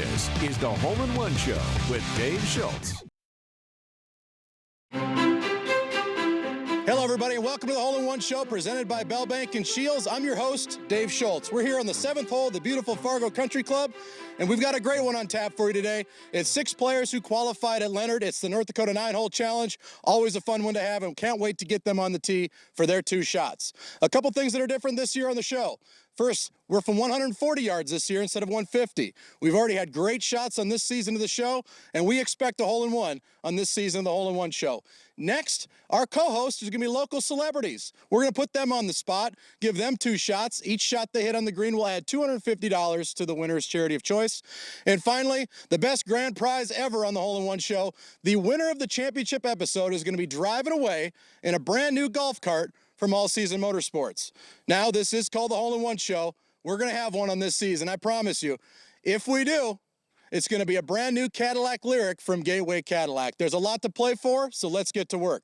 This is the Hole in One Show with Dave Schultz. Hello, everybody, and welcome to the Hole in One Show presented by Bell Bank and Shields. I'm your host, Dave Schultz. We're here on the 7th hole of the beautiful Fargo Country Club, and we've got a great one on tap for you today. It's 6 players who qualified at Leonard. It's the North Dakota 9-hole challenge. Always a fun one to have, and can't wait to get them on the tee for their 2 shots. A couple things that are different this year on the show. First, we're from 140 yards this year instead of 150. We've already had great shots on this season of the show, and we expect a hole-in-one on this season of the Hole in One Show. Next, our co-host is going to be local celebrities. We're going to put them on the spot, give them 2 shots. Each shot they hit on the green will add $250 to the winner's charity of choice. And finally, the best grand prize ever on the Hole in One Show, the winner of the championship episode is going to be driving away in a brand new golf cart from All Season Motorsports. Now, this is called the Hole in One Show. We're going to have one on this season, I promise you. If we do, it's going to be a brand new Cadillac Lyric from Gateway Cadillac. There's a lot to play for, so let's get to work.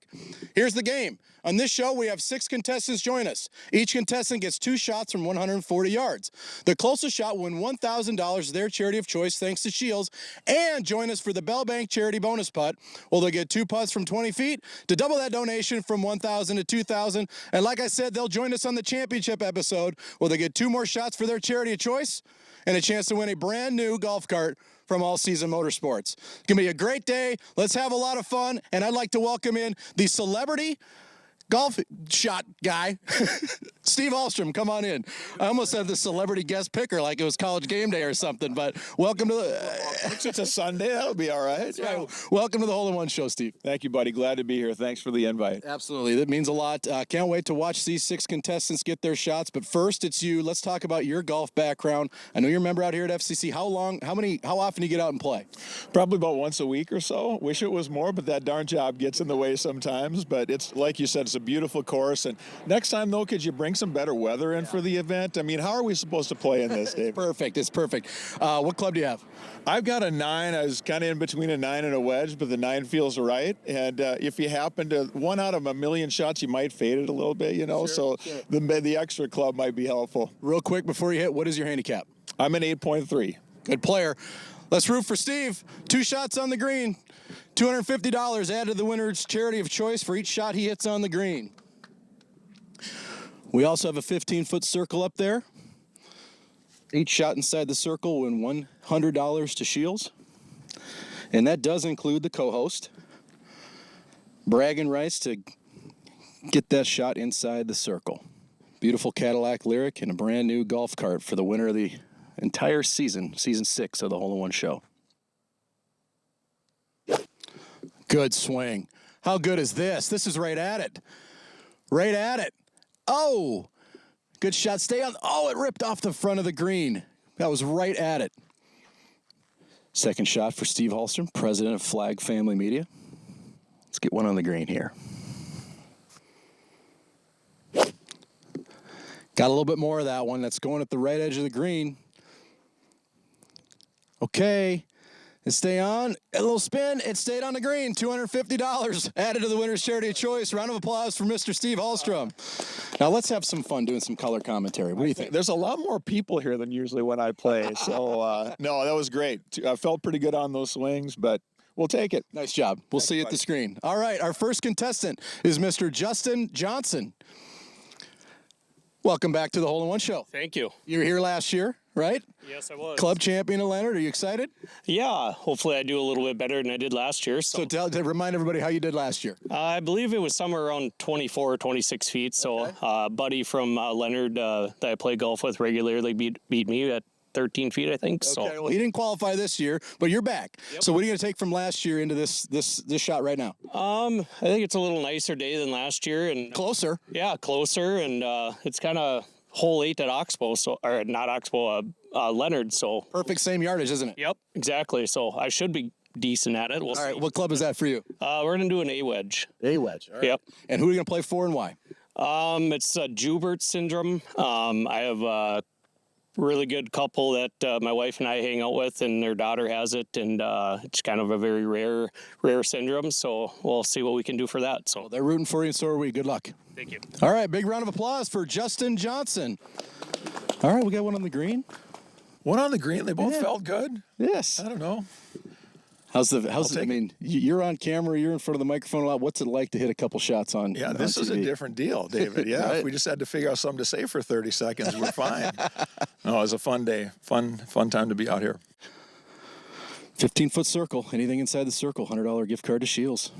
Here's the game. On this show, we have 6 contestants join us. Each contestant gets 2 shots from 140 yards. The closest shot will win $1,000, their charity of choice, thanks to Shields, and join us for the Bell Bank charity bonus putt. Well, they'll get 2 putts from 20 feet to double that donation from $1,000 to $2,000. And like I said, they'll join us on the championship episode. Well, they get 2 more shots for their charity of choice and a chance to win a brand new golf cart from All Season Motorsports. It's going to be a great day. Let's have a lot of fun. And I'd like to welcome in the celebrity golf shot guy, Steve Halstrom. Come on in. I almost said the celebrity guest picker like it was college game day or something, but welcome to the... It's a Sunday. That'll be all right. Yeah. Welcome to the Hole in One Show, Steve. Thank you, buddy. Glad to be here. Thanks for the invite. Absolutely. That means a lot. Can't wait to watch these 6 contestants get their shots. But first, it's you. Let's talk about your golf background. I know you're a member out here at FCC. How often do you get out and play? Probably about once a week or so. Wish it was more, but that darn job gets in the way sometimes. But it's, like you said, it's a beautiful course. And next time, though, could you bring some better weather in for the event? I mean, how are we supposed to play in this, Dave? Perfect. It's perfect. What club do you have? I've got a 9. I was kind of in between a 9 and a wedge, but the 9 feels right. And if you happen to, 1 out of a million shots, you might fade it a little bit, you know. Sure. The extra club might be helpful. Real quick before you hit, what is your handicap? I'm an 8.3. Good player. Let's root for Steve. 2 shots on the green. $250 added to the winner's charity of choice for each shot he hits on the green. We also have a 15-foot circle up there. Each shot inside the circle will win $100 to Shields. And that does include the co-host. Bragging rights to get that shot inside the circle. Beautiful Cadillac Lyric and a brand new golf cart for the winner of the entire season, season 6 of the Hole in One Show. Good swing. How good is this? This is right at it. Right at it. Oh, good shot. Stay on. Oh, it ripped off the front of the green. That was right at it. Second shot for Steve Halstrom, president of Flag Family Media. Let's get one on the green here. Got a little bit more of that one. That's going at the right edge of the green. Okay. And stay on. A little spin. It stayed on the green. $250 added to the winner's charity of choice. Round of applause for Mr. Steve Halstrom. Now let's have some fun doing some color commentary. What do you think? There's a lot more people here than usually when I play. So, no, that was great. I felt pretty good on those swings, but we'll take it. Nice job. We'll see you at the screen. All right. Our first contestant is Mr. Justin Johnson. Welcome back to the Hole in One Show. Thank you. You were here last year, right? Yes, I was. Club champion of Leonard. Are you excited? Yeah, hopefully I do a little bit better than I did last year. So remind everybody how you did last year. I believe it was somewhere around 24 or 26 feet. So a buddy from Leonard that I play golf with regularly beat me at 13 feet, I think. Okay, so. well, he didn't qualify this year, but you're back. Yep. So what are you going to take from last year into this shot right now? I think it's a little nicer day than last year. And Closer. Yeah, closer. And it's kind of hole 8 at Oxbow, or not Oxbow, Leonard. So perfect, same yardage, isn't it? Yep, exactly. So I should be decent at it. We'll see. All right, what club is that for you? We're going to do an A-wedge. A-wedge, all right. Yep. And who are you going to play for and why? It's Joubert syndrome. I have a really good couple that my wife and I hang out with, and their daughter has it, and it's kind of a very rare syndrome, so we'll see what we can do for that. So well, they're rooting for you, and so are we. Good luck. Thank you. All right, big round of applause for Justin Johnson. All right, we got one on the green. One on the green. They both Yeah. felt good. Yes. I don't know. How's it? I take mean, you're on camera, you're in front of the microphone a lot. What's it like to hit a couple shots on? Yeah, on this is a TV? different deal, David. Yeah, Right. if we just had to figure out something to say for 30 seconds, we're fine. No, it was a fun day. Fun time to be out here. 15-foot circle. Anything inside the circle, $100 gift card to Shields.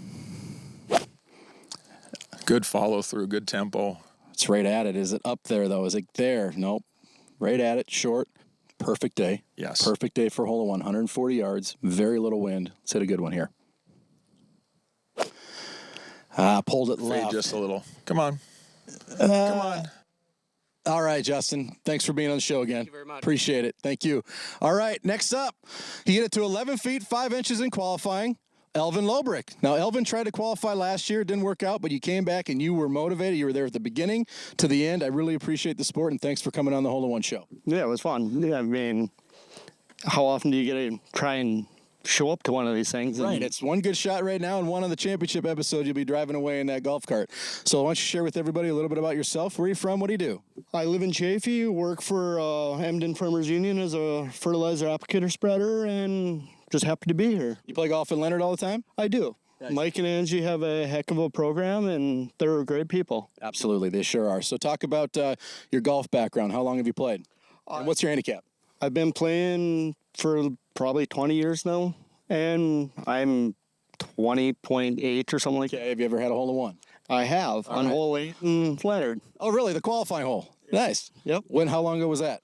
Good follow through, good tempo. It's right at it. Is it up there, though? Is it there? Nope. Right at it, short. Perfect day. Yes. Perfect day for hole in one. 140 yards, very little wind. Let's hit a good one here. Pulled it Fade left. just a little. Come on. Come on. All right, Justin. Thanks for being on the show again. Thank you very much. Appreciate it. Thank you. All right, next up, he hit it to 11 feet, 5 inches in qualifying. Elvin Lobrick. Now, Elvin tried to qualify last year. It didn't work out, but you came back and you were motivated. You were there at the beginning to the end. I really appreciate the sport, and thanks for coming on the Hole in One show. Yeah, it was fun. Yeah, I mean, how often do you get to try and show up to one of these things? Right. It's one good shot right now, and one on the championship episode, you'll be driving away in that golf cart. So why don't you share with everybody a little bit about yourself? Where are you from? What do you do? I live in Chaffee, work for Hamden Farmers Union as a fertilizer applicator spreader, and just happy to be here. You play golf in Leonard all the time? I do. Nice. Mike and Angie have a heck of a program, and they're great people. Absolutely, they sure are. So talk about your golf background. How long have you played? And what's your handicap? I've been playing for probably 20 years now, and I'm 20.8 or something like that. Okay, have you ever had a hole in one? I have on right. hole 8 in Leonard. Oh, really? The qualifying hole? Nice. Yep. How long ago was that?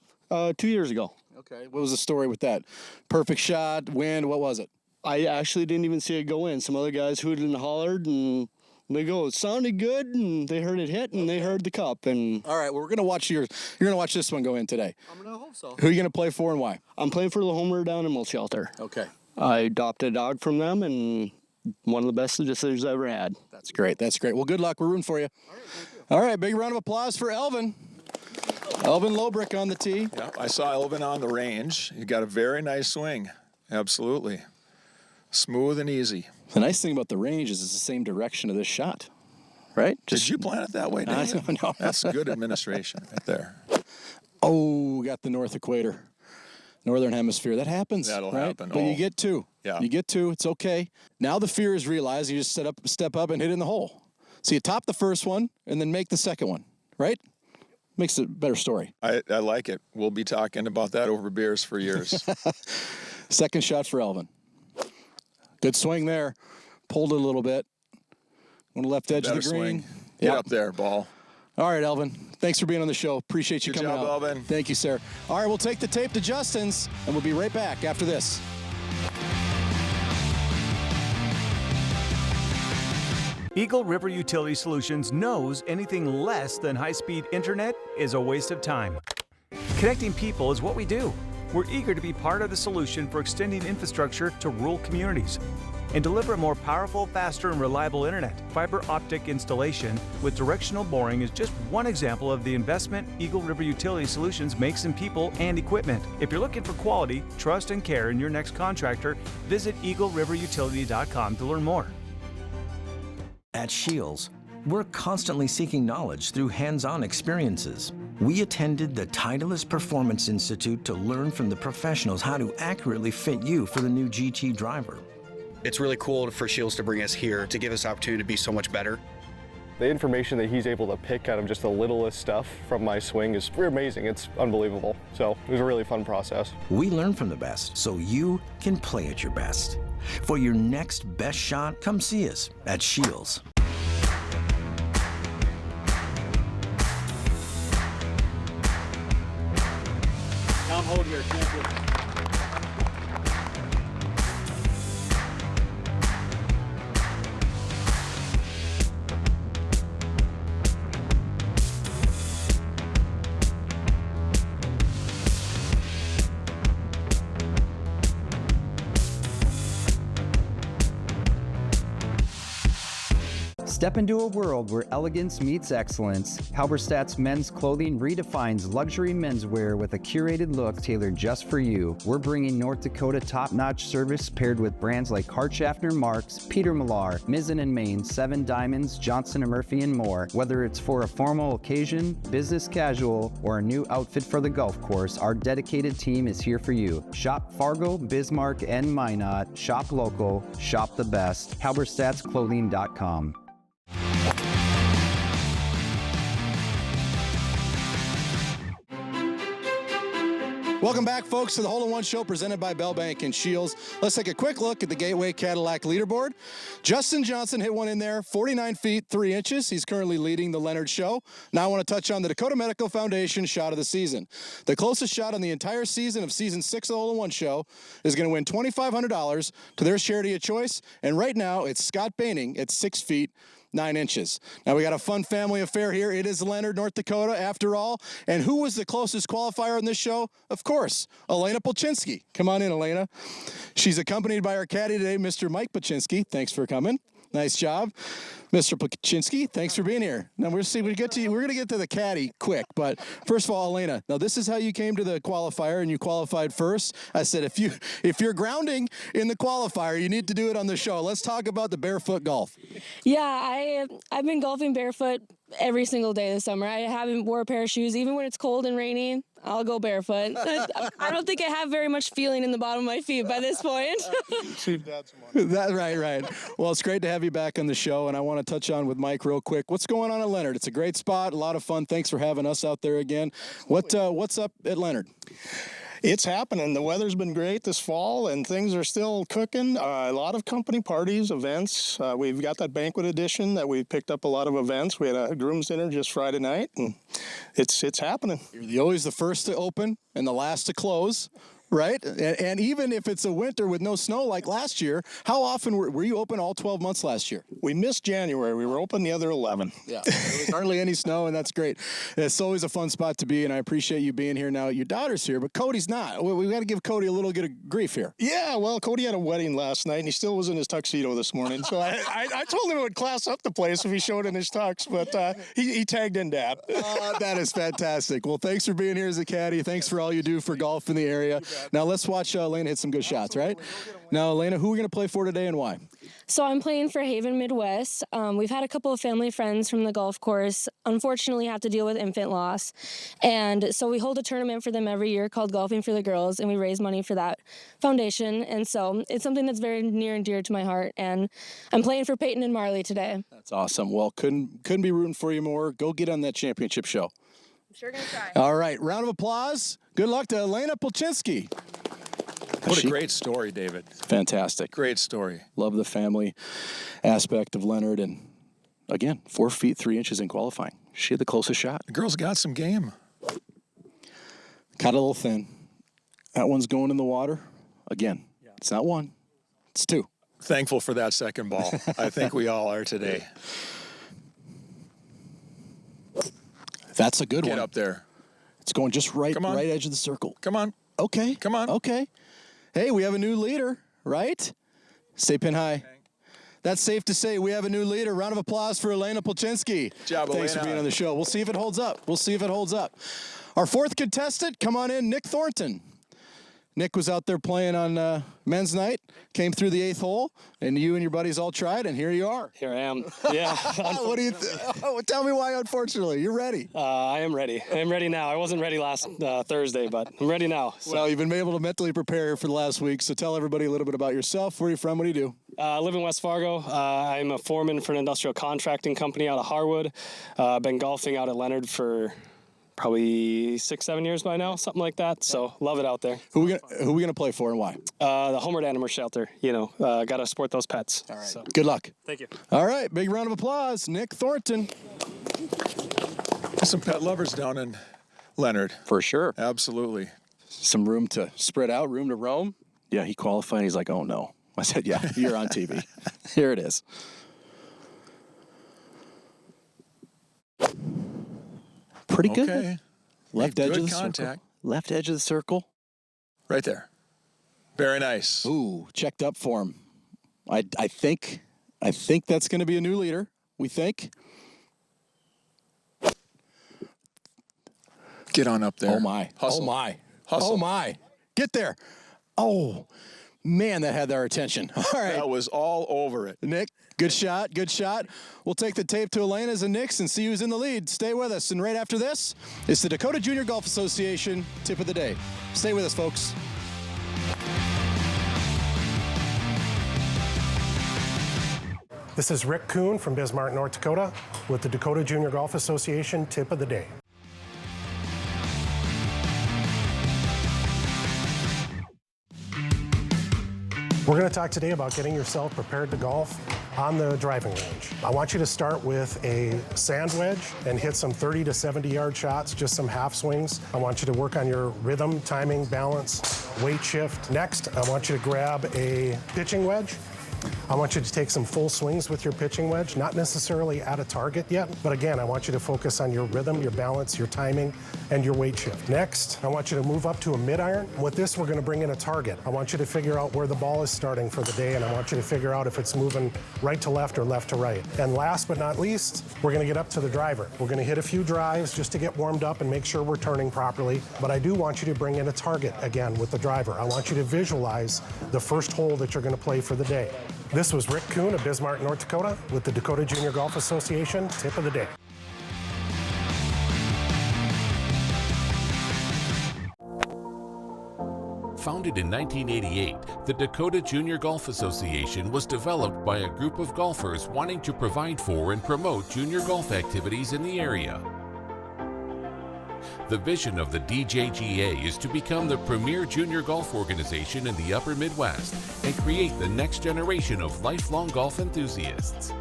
2 years ago. Okay. What was the story with that? Perfect shot, wind, what was it? I actually didn't even see it go in. Some other guys hooted and hollered, and they go, it sounded good, and they heard it hit, and they heard the cup. And All right, well, we're going to watch you're going to watch this one go in today. I'm going to hope so. Who are you going to play for and why? I'm playing for the Homer down in Mill Shelter. Okay. I adopted a dog from them, and one of the best decisions I ever had. That's great. That's great. Well, good luck. We're rooting for you. All right, thank you. All right, big round of applause for Elvin. Elvin Lobrick on the tee. Yeah, I saw Elvin on the range. He got a very nice swing. Absolutely. Smooth and easy. The nice thing about the range is it's the same direction of this shot, right? Did you plan it that way, David? No. That's good administration right there. Oh, got the North Equator. Northern Hemisphere. That happens. That'll right? happen. But Oh. you get two. Yeah. You get two. It's okay. Now the fear is realized. You just step up and hit in the hole. So you top the first one and then make the second one, right? Makes it a better story. I like it. We'll be talking about that over beers for years. Second shot for Elvin. Good swing there. Pulled it a little bit. On the left edge Better of the green. swing. Get Yep. up there, ball. All right, Elvin. Thanks for being on the show. Appreciate you Good coming job, out. Elvin. Thank you, sir. All right, we'll take the tape to Justin's, and we'll be right back after this. Eagle River Utility Solutions knows anything less than high-speed internet is a waste of time. Connecting people is what we do. We're eager to be part of the solution for extending infrastructure to rural communities and deliver a more powerful, faster, and reliable internet. Fiber optic installation with directional boring is just one example of the investment Eagle River Utility Solutions makes in people and equipment. If you're looking for quality, trust, and care in your next contractor, visit EagleRiverUtility.com to learn more. At Shields, we're constantly seeking knowledge through hands-on experiences. We attended the Titleist Performance Institute to learn from the professionals how to accurately fit you for the new GT driver. It's really cool for Shields to bring us here to give us opportunity to be so much better. The information that he's able to pick out of just the littlest stuff from my swing is amazing. It's unbelievable. So it was a really fun process. We learn from the best so you can play at your best. For your next best shot, come see us at Shields. Down hold here, champion. Step into a world where elegance meets excellence. Halberstadt's men's clothing redefines luxury menswear with a curated look tailored just for you. We're bringing North Dakota top-notch service paired with brands like Hartschaffner Marks, Peter Millar, Mizzen & Main, Seven Diamonds, Johnson & Murphy, and more. Whether it's for a formal occasion, business casual, or a new outfit for the golf course, our dedicated team is here for you. Shop Fargo, Bismarck, and Minot. Shop local. Shop the best. Halberstadt'sClothing.com. Welcome back, folks, to the Hole in One Show presented by Bell Bank and Shields. Let's take a quick look at the Gateway Cadillac leaderboard. Justin Johnson hit one in there, 49 feet 3 inches. He's currently leading the Leonard Show. Now I want to touch on the Dakota Medical Foundation shot of the season. The closest shot on the entire season of Season 6 of the Hole in One Show is going to win $2,500 to their charity of choice. And right now, it's Scott Baining at 6 feet 9 inches. Now we got a fun family affair here. It is Leonard, North Dakota, after all. And who was the closest qualifier on this show? Of course, Alaina Pulchinski. Come on in, Alaina. She's accompanied by our caddy today, Mr. Mike Pulchinski. Thanks for coming. Nice job. Mr. Pulchinski, thanks for being here. Now we're going to get to the caddy quick, but first of all, Alaina, now this is how you came to the qualifier and you qualified first. I said if you're grounding in the qualifier, you need to do it on the show. Let's talk about the barefoot golf. Yeah, I've been golfing barefoot every single day this summer. I haven't wore a pair of shoes even when it's cold and rainy. I'll go barefoot. I don't think I have very much feeling in the bottom of my feet by this point. That's right. Well, it's great to have you back on the show, and I want to touch on with Mike real quick. What's going on at Leonard? It's a great spot, a lot of fun. Thanks for having us out there again. What's up at Leonard? It's happening. The weather's been great this fall, and things are still cooking. A lot of company parties, events. We've got that banquet edition that we picked up a lot of events. We had a groom's dinner just Friday night, and it's happening. You're always the first to open and the last to close. Right? And even if it's a winter with no snow like last year, how often were you open all 12 months last year? We missed January. We were open the other 11. Yeah, there was hardly any snow, and that's great. It's always a fun spot to be, and I appreciate you being here now. Your daughter's here, but Cody's not. We've got to give Cody a little bit of grief here. Yeah, well, Cody had a wedding last night, and he still was in his tuxedo this morning. So I told him it would class up the place if he showed in his tux, but he tagged in Dad. That is fantastic. Well, thanks for being here as a caddy. Thanks for all you do for golf in the area. Now let's watch Alaina hit some good shots, right? Now, Alaina, who are we going to play for today and why? So I'm playing for Haven Midwest. We've had a couple of family friends from the golf course unfortunately have to deal with infant loss. And so we hold a tournament for them every year called Golfing for the Girls, and we raise money for that foundation. And so it's something that's very near and dear to my heart. And I'm playing for Peyton and Marley today. That's awesome. Well, couldn't be rooting for you more. Go get on that championship show. I'm sure going to try. All right, round of applause. Good luck to Alaina Pulchinski. What a great story, David. Fantastic. Great story. Love the family aspect of Leonard. And, again, 4 feet 3 inches in qualifying. She had the closest shot. The girl's got some game. Cut a little thin. That one's going in the water. Again, It's not one. It's two. Thankful for that second ball. I think we all are today. That's a good one. Get up there. It's going just right edge of the circle. Come on. Okay. Come on. Okay. Hey, we have a new leader, right? Stay pin high. That's safe to say. We have a new leader. Round of applause for Alaina Pulchinski. Good job, Thanks Alaina. for being on the show. We'll see if it holds up. Our fourth contestant, come on in, Nick Thornton. Nick was out there playing on men's night, came through the 8th hole, and you and your buddies all tried, and here you are. Here I am. Yeah. What do you tell me why, unfortunately. You're ready. I am ready. I am ready now. I wasn't ready last Thursday, but I'm ready now. So. Well, you've been able to mentally prepare for the last week, so tell everybody a little bit about yourself. Where are you from? What do you do? I live in West Fargo. I'm a foreman for an industrial contracting company out of Harwood. I've been golfing out at Leonard for probably 6-7 years by now, something like that. So love it out there. Who we gonna play for and why? The Homeward Animal Shelter. Got to support those pets. All right. So. Good luck. Thank you. All right. Big round of applause, Nick Thornton. Some pet lovers down in Leonard. For sure. Absolutely. Some room to spread out, room to roam. Yeah, he qualified. He's like, oh no. I said, yeah, you're on TV. Here it is. Pretty good. Okay. Left edge of the contact. circle. Left edge of the circle. Right there. Very nice. Ooh, checked up for him. I think that's going to be a new leader. we think. Get on up there. Oh, my. Hustle. Oh, my. Hustle. Oh, my. Get there. Oh, man, that had our attention. All right. That was all over it. Nick, good shot, good shot. We'll take the tape to Alaina's and Nick's and see who's in the lead. Stay with us. And right after this, it's the Dakota Junior Golf Association Tip of the Day. Stay with us, folks. This is Rick Kuhn from Bismarck, North Dakota, with the Dakota Junior Golf Association Tip of the Day. We're going to talk today about getting yourself prepared to golf on the driving range. I want you to start with a sand wedge and hit some 30 to 70 yard shots, just some half swings. I want you to work on your rhythm, timing, balance, weight shift. Next, I want you to grab a pitching wedge. I want you to take some full swings with your pitching wedge, not necessarily at a target yet, but again, I want you to focus on your rhythm, your balance, your timing, and your weight shift. Next, I want you to move up to a mid-iron. With this, we're going to bring in a target. I want you to figure out where the ball is starting for the day, and I want you to figure out if it's moving right to left or left to right. And last but not least, we're going to get up to the driver. We're going to hit a few drives just to get warmed up and make sure we're turning properly, but I do want you to bring in a target again with the driver. I want you to visualize the first hole that you're going to play for the day. This was Rick Kuhn of Bismarck, North Dakota, with the Dakota Junior Golf Association Tip of the Day. Founded in 1988, the Dakota Junior Golf Association was developed by a group of golfers wanting to provide for and promote junior golf activities in the area. The vision of the DJGA is to become the premier junior golf organization in the Upper Midwest and create the next generation of lifelong golf enthusiasts.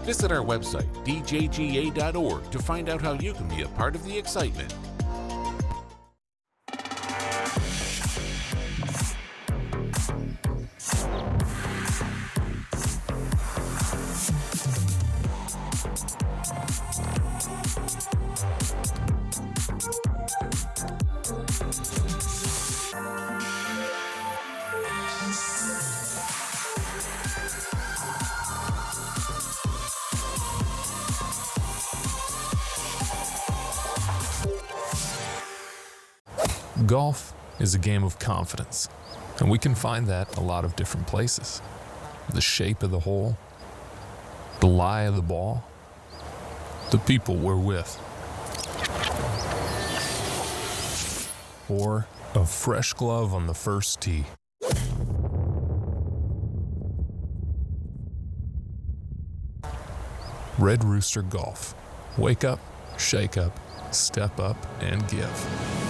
Visit our website, djga.org, to find out how you can be a part of the excitement. Golf is a game of confidence, and we can find that a lot of different places. The shape of the hole, the lie of the ball, the people we're with, or a fresh glove on the first tee. Red Rooster Golf. Wake up, shake up, step up, and give.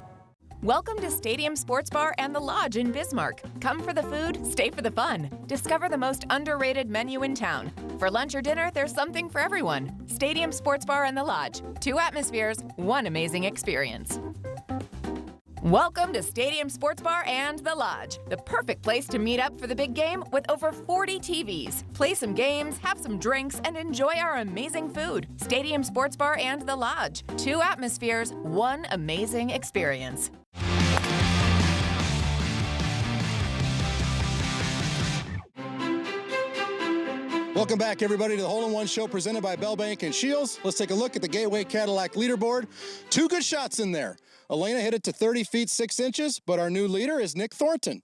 Welcome to Stadium Sports Bar and the Lodge in Bismarck. Come for the food, stay for the fun. Discover the most underrated menu in town. For lunch or dinner, there's something for everyone. Stadium Sports Bar and the Lodge. 2 atmospheres, 1 amazing experience. Welcome to Stadium Sports Bar and the Lodge, the perfect place to meet up for the big game with over 40 TVs. Play some games, have some drinks, and enjoy our amazing food. Stadium Sports Bar and the Lodge. 2 atmospheres, 1 amazing experience. Welcome back, everybody, to the Hole-in-One Show presented by Bell Bank and Shields. Let's take a look at the Gateway Cadillac leaderboard. 2 good shots in there. Alaina hit it to 30 feet 6 inches, but our new leader is Nick Thornton,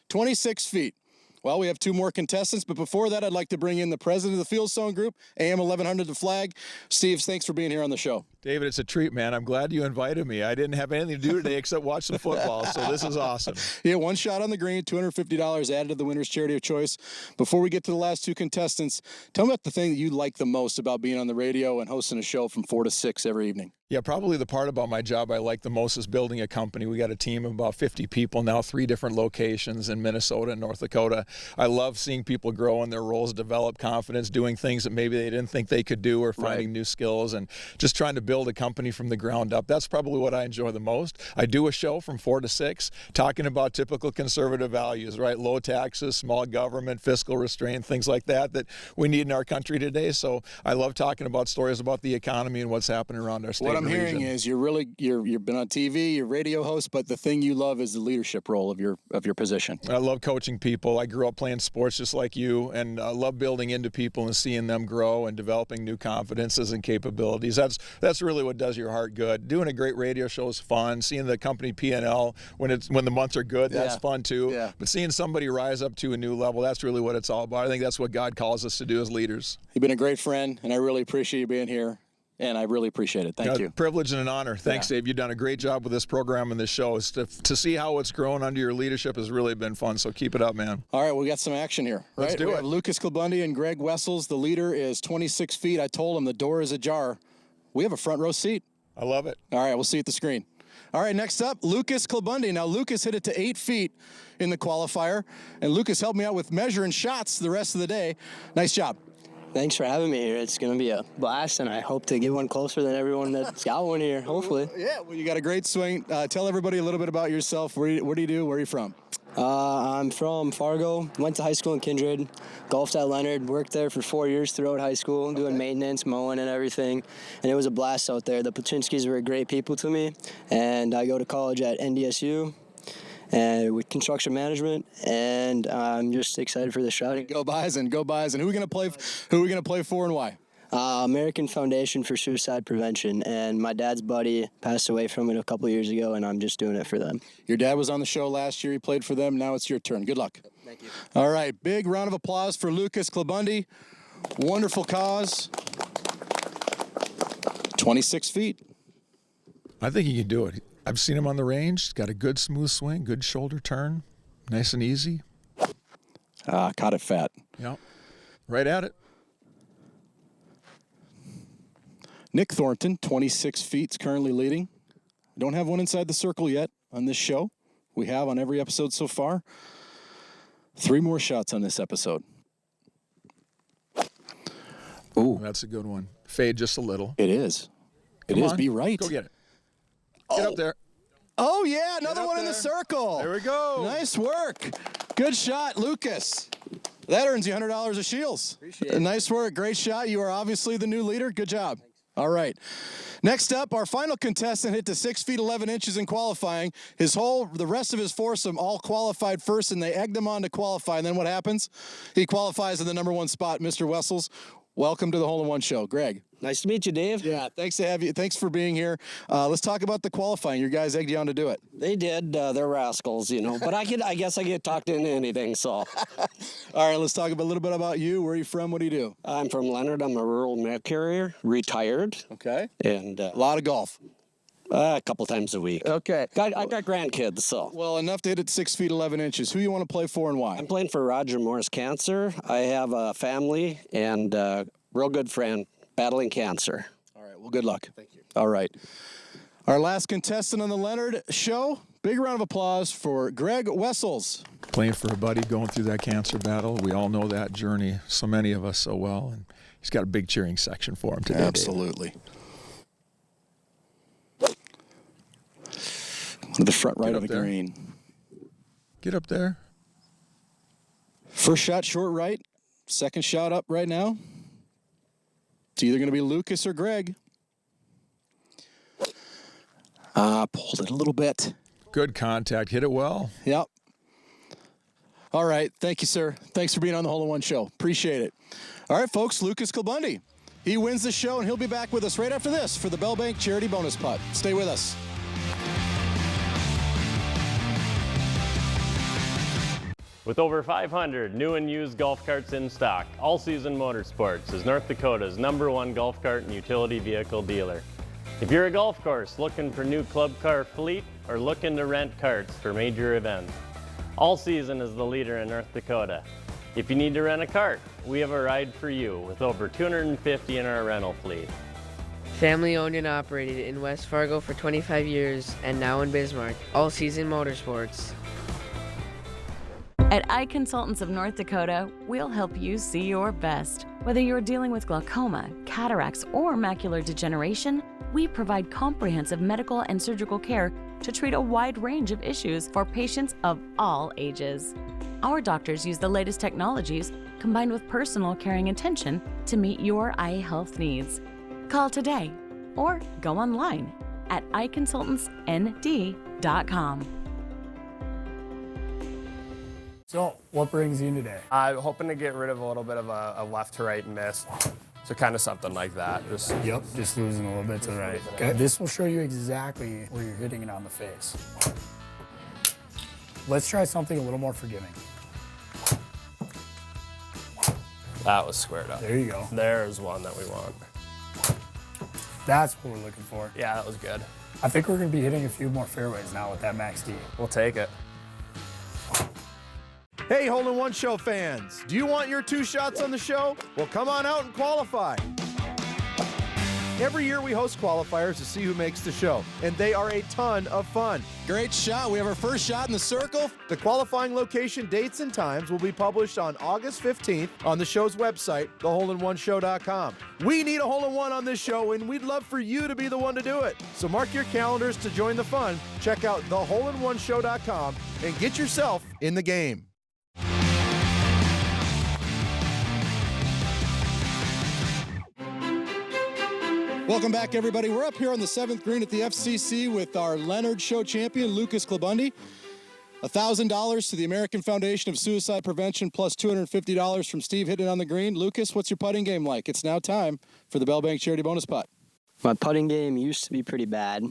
26 feet. Well, we have 2 more contestants, but before that, I'd like to bring in the president of the Fieldstone Group, AM 1100 The Flag. Steve, thanks for being here on the show. David, it's a treat, man. I'm glad you invited me. I didn't have anything to do today except watch some football, so this is awesome. Yeah, 1 shot on the green, $250 added to the winner's charity of choice. Before we get to the last 2 contestants, tell me about the thing that you like the most about being on the radio and hosting a show from 4 to 6 every evening. Yeah, probably the part about my job I like the most is building a company. We got a team of about 50 people now, 3 different locations in Minnesota and North Dakota. I love seeing people grow in their roles, develop confidence, doing things that maybe they didn't think they could do, or finding new skills, and just trying to build build a company from the ground up. That's probably what I enjoy the most. I do a show from 4 to 6 talking about typical conservative values, right? Low taxes, small government, fiscal restraint, things like that we need in our country today. So I love talking about stories about the economy and what's happening around our state. What I'm and hearing region. is you've been on TV, you're a radio host, but the thing you love is the leadership role of your position. I love coaching people. I grew up playing sports just like you, and I love building into people and seeing them grow and developing new confidences and capabilities. That's really what does your heart good. Doing a great radio show is fun. Seeing the company P&L when the months are good, that's fun too. Yeah. But seeing somebody rise up to a new level, that's really what it's all about. I think that's what God calls us to do as leaders. You've been a great friend, and I really appreciate you being here. And I really appreciate it. Thank you. Privilege and an honor. Thanks, Dave. You've done a great job with this program and this show. To see how it's grown under your leadership has really been fun, so keep it up, man. All right, we got some action here. Right? Let's do we it. have Lucas Klabundy and Greg Wessels. The leader is 26 feet. I told him the door is ajar. We have a front row seat. I love it. All right, we'll see at the screen. All right, next up, Lucas Klabundy. Now, Lucas hit it to 8 feet in the qualifier, and Lucas helped me out with measuring shots the rest of the day. Nice job. Thanks for having me here. It's going to be a blast, and I hope to get one closer than everyone that's got one here, hopefully. Yeah, well, you got a great swing. Tell everybody a little bit about yourself. What do you do? Where are you from? I'm from Fargo. Went to high school in Kindred. Golfed at Leonard. Worked there for 4 years throughout high school, doing maintenance, mowing, and everything. And it was a blast out there. The Pulchinskis were great people to me. And I go to college at NDSU. With construction management, and I'm just excited for the shot. Go Bison, go Bison. Who are we gonna play for, and why? American Foundation for Suicide Prevention, and my dad's buddy passed away from it a couple years ago, and I'm just doing it for them. Your dad was on the show last year. He played for them. Now it's your turn. Good luck. Thank you. All right, big round of applause for Lucas Klabundy. Wonderful cause. 26 feet. I think he can do it. I've seen him on the range. He's got a good smooth swing, good shoulder turn, nice and easy. Caught it fat. Yep. Right at it. Nick Thornton, 26 feet, is currently leading. Don't have one inside the circle yet on this show. We have on every episode so far. 3 more shots on this episode. Ooh. That's a good one. Fade just a little. It is. Come on. Be right. Go get it. Get up there. Oh, yeah, another one in the circle. There we go. Nice work. Good shot, Lucas. That earns you $100 of Shields. Appreciate it. Nice work. Great shot. You are obviously the new leader. Good job. Thanks. All right. Next up, our final contestant hit to 6 feet 11 inches in qualifying. The rest of his foursome all qualified first, and they egged him on to qualify. And then what happens? He qualifies in the number 1 spot, Mr. Wessels. Welcome to the Hole in One Show, Greg. Nice to meet you, Dave. Yeah, thanks to have you. Thanks for being here. Let's talk about the qualifying. Your guys egged you on to do it. They did. They're rascals, but I guess I get talked into anything, so. All right, let's talk a little bit about you. Where are you from? What do you do? I'm from Leonard. I'm a rural mail carrier, retired. Okay. And a lot of golf. A couple times a week. Okay. I got grandkids, so. Well, enough to hit it 6 feet 11 inches. Who you want to play for and why? I'm playing for Roger Morris Cancer. I have a family and a real good friend battling cancer. All right, well, good luck. Thank you. All right. Our last contestant on the Leonard Show. Big round of applause for Greg Wessels. Playing for a buddy going through that cancer battle. We all know that journey, so many of us so well. And he's got a big cheering section for him today. Absolutely. To the front right of the green. Get up there. First shot short right. Second shot up right now. It's either going to be Lucas or Greg. Pulled it a little bit. Good contact. Hit it well. Yep. All right. Thank you, sir. Thanks for being on the Hole in One Show. Appreciate it. All right, folks. Lucas Klabundy. He wins the show, and he'll be back with us right after this for the Bell Bank Charity Bonus Putt. Stay with us. With over 500 new and used golf carts in stock, All Season Motorsports is North Dakota's #1 golf cart and utility vehicle dealer. If you're a golf course looking for new club car fleet or looking to rent carts for major events, All Season is the leader in North Dakota. If you need to rent a cart, we have a ride for you with over 250 in our rental fleet. Family owned and operated in West Fargo for 25 years and now in Bismarck, All Season Motorsports. At Eye Consultants of North Dakota, we'll help you see your best. Whether you're dealing with glaucoma, cataracts, or macular degeneration, we provide comprehensive medical and surgical care to treat a wide range of issues for patients of all ages. Our doctors use the latest technologies combined with personal caring attention to meet your eye health needs. Call today or go online at eyeconsultantsnd.com. So, what brings you today? I'm hoping to get rid of a little bit of a left to right miss. So kind of something like that. Just losing a little bit to the right. Okay. This will show you exactly where you're hitting it on the face. Let's try something a little more forgiving. That was squared up. There you go. There's one that we want. That's what we're looking for. Yeah, that was good. I think we're going to be hitting a few more fairways now with that Max D. We'll take it. Hey, Hole in One Show fans, do you want your 2 shots on the show? Well, come on out and qualify. Every year we host qualifiers to see who makes the show, and they are a ton of fun. Great shot. We have our first shot in the circle. The qualifying location, dates, and times will be published on August 15th on the show's website, theholeinoneshow.com. We need a hole in one on this show, and we'd love for you to be the one to do it. So mark your calendars to join the fun. Check out theholeinoneshow.com and get yourself in the game. Welcome back, everybody. We're up here on the 7th green at the FCC with our Leonard Show champion, Lucas Klabundi. $1,000 to the American Foundation of Suicide Prevention, plus $250 from Steve hitting on the green. Lucas, what's your putting game like? It's now time for the Bell Bank Charity Bonus Putt. My putting game used to be pretty bad,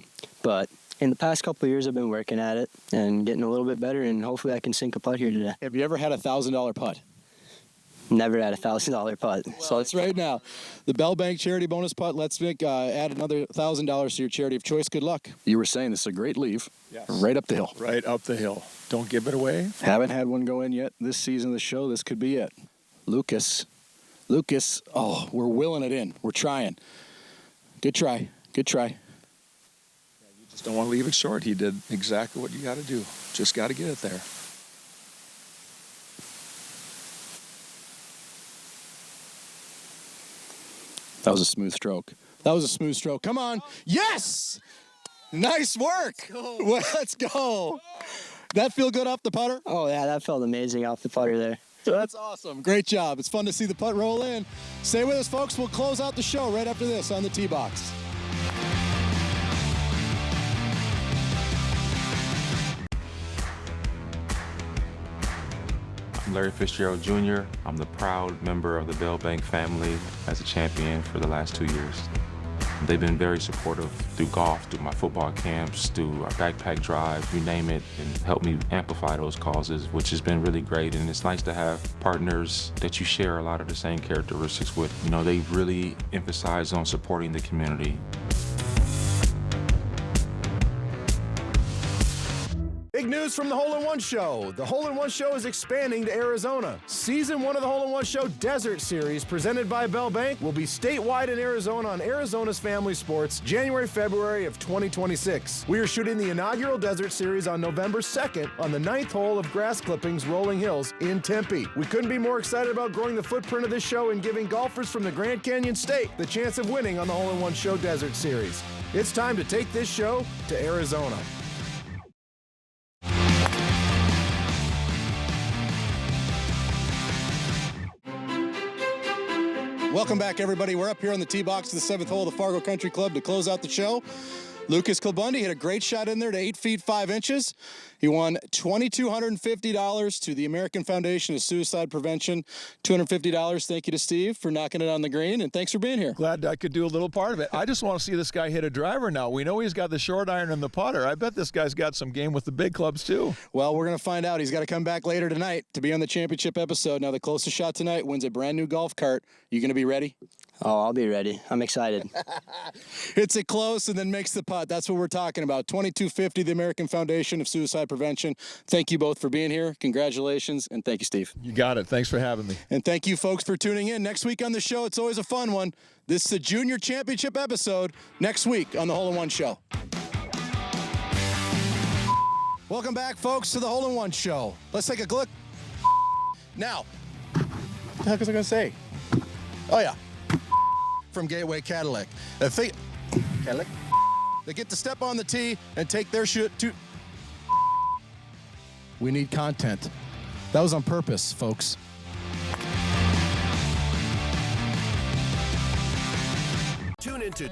but in the past couple of years I've been working at it and getting a little bit better, and hopefully I can sink a putt here today. Have you ever had a $1,000 putt? Never had a $1,000 putt. Well, so it's right now. The Bell Bank Charity Bonus Putt. Let's add another $1,000 to your charity of choice. Good luck. You were saying this is a great leave. Yes. Right up the hill. Right up the hill. Don't give it away. Haven't had one go in yet this season of the show. This could be it. Lucas, oh, we're willing it in. We're trying. Good try. Good try. You just don't want to leave it short. He did exactly what you got to do. Just got to get it there. That was a smooth stroke. Come on. Yes! Nice work. Let's go. That feel good off the putter? Oh, yeah, that felt amazing off the putter there. That's awesome. Great job. It's fun to see the putt roll in. Stay with us, folks. We'll close out the show right after this on the tee box. I'm Larry Fitzgerald Jr. I'm the proud member of the Bell Bank family as a champion for the last 2 years. They've been very supportive through golf, through my football camps, through our backpack drive, you name it, and helped me amplify those causes, which has been really great. And it's nice to have partners that you share a lot of the same characteristics with. You know, they really emphasize on supporting the community. Big news from the Hole in One Show. The Hole in One Show is expanding to Arizona. Season 1 of the Hole in One Show Desert Series, presented by Bell Bank, will be statewide in Arizona on Arizona's Family Sports, January, February of 2026. We are shooting the inaugural Desert Series on November 2nd on the 9th hole of Grass Clippings Rolling Hills in Tempe. We couldn't be more excited about growing the footprint of this show and giving golfers from the Grand Canyon State the chance of winning on the Hole in One Show Desert Series. It's time to take this show to Arizona. Welcome back, everybody. We're up here on the tee box of the 7th hole of the Fargo Country Club to close out the show. Lucas Klabundi hit a great shot in there to 8 feet 5 inches. He won $2,250 to the American Foundation of Suicide Prevention. $250. Thank you to Steve for knocking it on the green, and thanks for being here. Glad I could do a little part of it. I just want to see this guy hit a driver now. We know he's got the short iron and the putter. I bet this guy's got some game with the big clubs, too. Well, we're going to find out. He's got to come back later tonight to be on the championship episode. Now, the closest shot tonight wins a brand new golf cart. You going to be ready? Oh, I'll be ready. I'm excited. Hits it close and then makes the putt. That's what we're talking about. $2,250, the American Foundation of Suicide Prevention. Thank you both for being here. Congratulations, and thank you, Steve. You got it. Thanks for having me. And thank you, folks, for tuning in. Next week on the show, it's always a fun one. This is the Junior Championship episode next week on the Hole in One Show. Welcome back, folks, to the Hole in One Show. Let's take a look. Now, what the heck was I going to say? Oh, yeah. From Gateway Cadillac. They get to step on the tee and take their shot to... We need content. That was on purpose, folks.